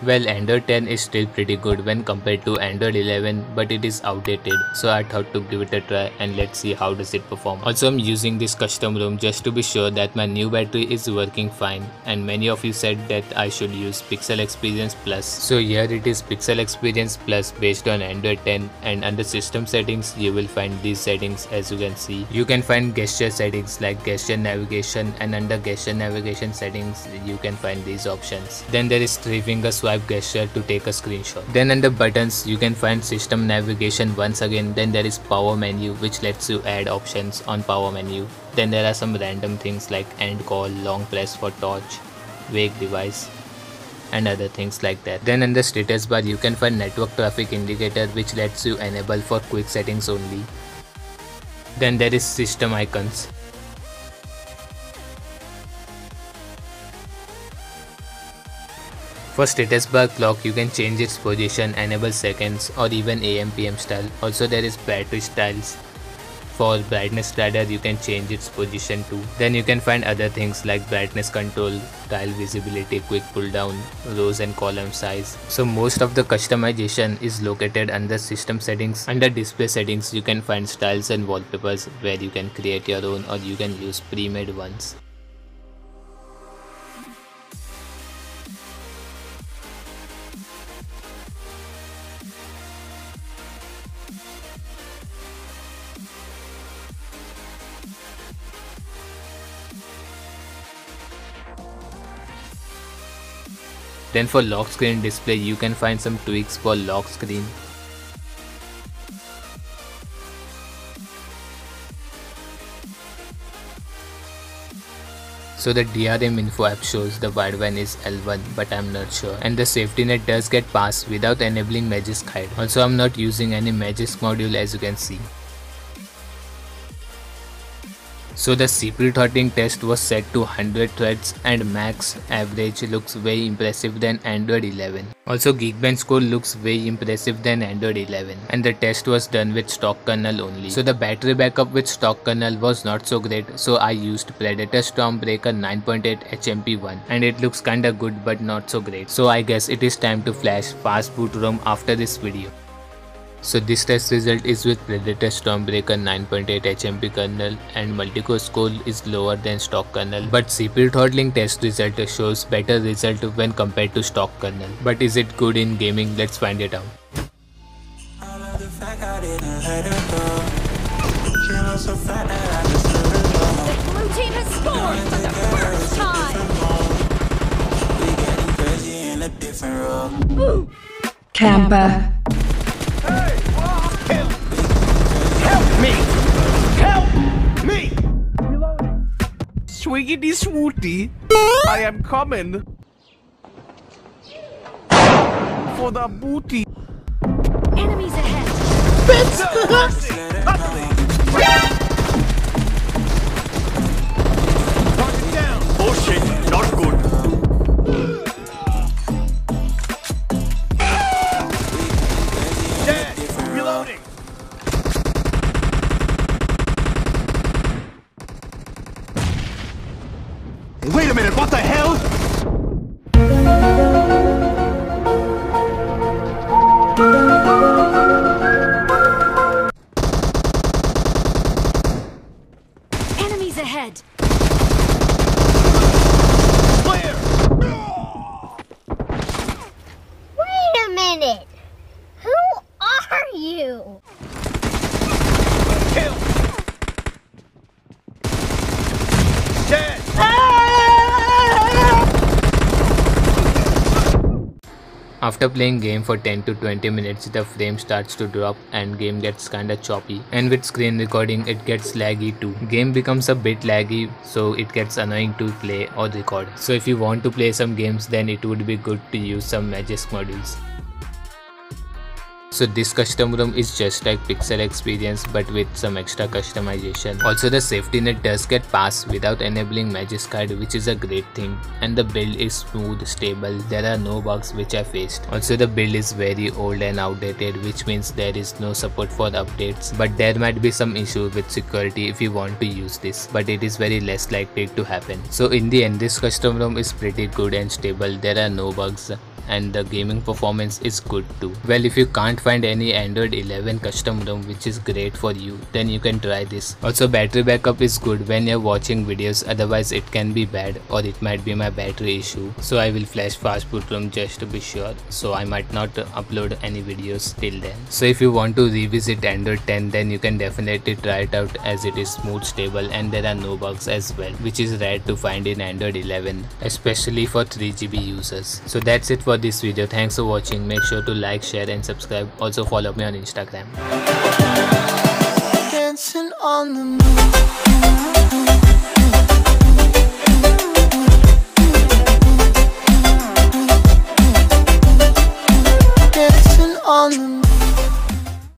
Well, Android 10 is still pretty good when compared to Android 11, but it is outdated, so I thought to give it a try and let's see how does it perform. Also, I'm using this custom ROM just to be sure that my new battery is working fine, and many of you said that I should use Pixel Experience Plus. So here it is, Pixel Experience Plus based on Android 10, and under system settings you will find these settings. As you can see, you can find gesture settings like gesture navigation, and under gesture navigation settings you can find these options. Then there is 3-finger swipe gesture to take a screenshot. Then under buttons you can find system navigation once again. Then there is power menu, which lets you add options on power menu. Then there are some random things like end call, long press for torch, wake device, and other things like that. Then in the status bar you can find network traffic indicator, which lets you enable for quick settings only. Then there is system icons. For status bar clock you can change its position, enable seconds, or even AM/PM style. Also there is battery styles. For brightness slider you can change its position too. Then you can find other things like brightness control, tile visibility, quick pull down, rows and column size. So most of the customization is located under system settings. Under display settings you can find styles and wallpapers, where you can create your own or you can use pre-made ones. Then for lock screen display you can find some tweaks for lock screen. So the DRM info app shows the wideband is L1, but I'm not sure. And the safety net does get passed without enabling Magisk Hide. Also I'm not using any Magisk module, as you can see. So the CPU throttling test was set to 100 threads and max average looks way impressive than Android 11. Also Geekbench score looks way impressive than Android 11, and the test was done with stock kernel only. So the battery backup with stock kernel was not so great, so I used Predator Stormbreaker 9.8 HMP1 and it looks kinda good but not so great. So I guess it is time to flash fast boot ROM after this video. So this test result is with Predator Stormbreaker 9.8 HMP kernel and multicore score is lower than stock kernel, but CPU throttling test result shows better result when compared to stock kernel. But is it good in gaming? Let's find it out. The blue team has scored for the first time! Camper. Help me! Help me! Swiggity swooty, I am coming for the booty. Enemies ahead! Target down! Oh shit, not good. Dead! Reloading! Wait a minute, what the hell? Enemies ahead! Clear! Wait a minute! Who are you? Kill! Dead! After playing game for 10 to 20 minutes, the frame starts to drop and game gets kinda choppy, and with screen recording it gets laggy too. Game becomes a bit laggy, so it gets annoying to play or record. So if you want to play some games, then it would be good to use some Magisk modules. So this custom ROM is just like Pixel Experience but with some extra customization. Also the safety net does get passed without enabling Magis card, which is a great thing, and the build is smooth, stable, there are no bugs which I faced. Also the build is very old and outdated, which means there is no support for updates, but there might be some issue with security if you want to use this, but it is very less likely to happen. So in the end this custom ROM is pretty good and stable, there are no bugs, and the gaming performance is good too. Well, if you can't find any Android 11 custom ROM which is great for you, then you can try this. Also battery backup is good when you're watching videos, otherwise it can be bad, or it might be my battery issue. So I will flash fastboot ROM just to be sure, so I might not upload any videos till then. So if you want to revisit Android 10, then you can definitely try it out, as it is smooth, stable, and there are no bugs as well, which is rare to find in Android 11, especially for 3GB users. So that's it for this video. Thanks for watching. Make sure to like, share and subscribe. Also follow me on Instagram. Dancing on the moon. Dancing on the moon.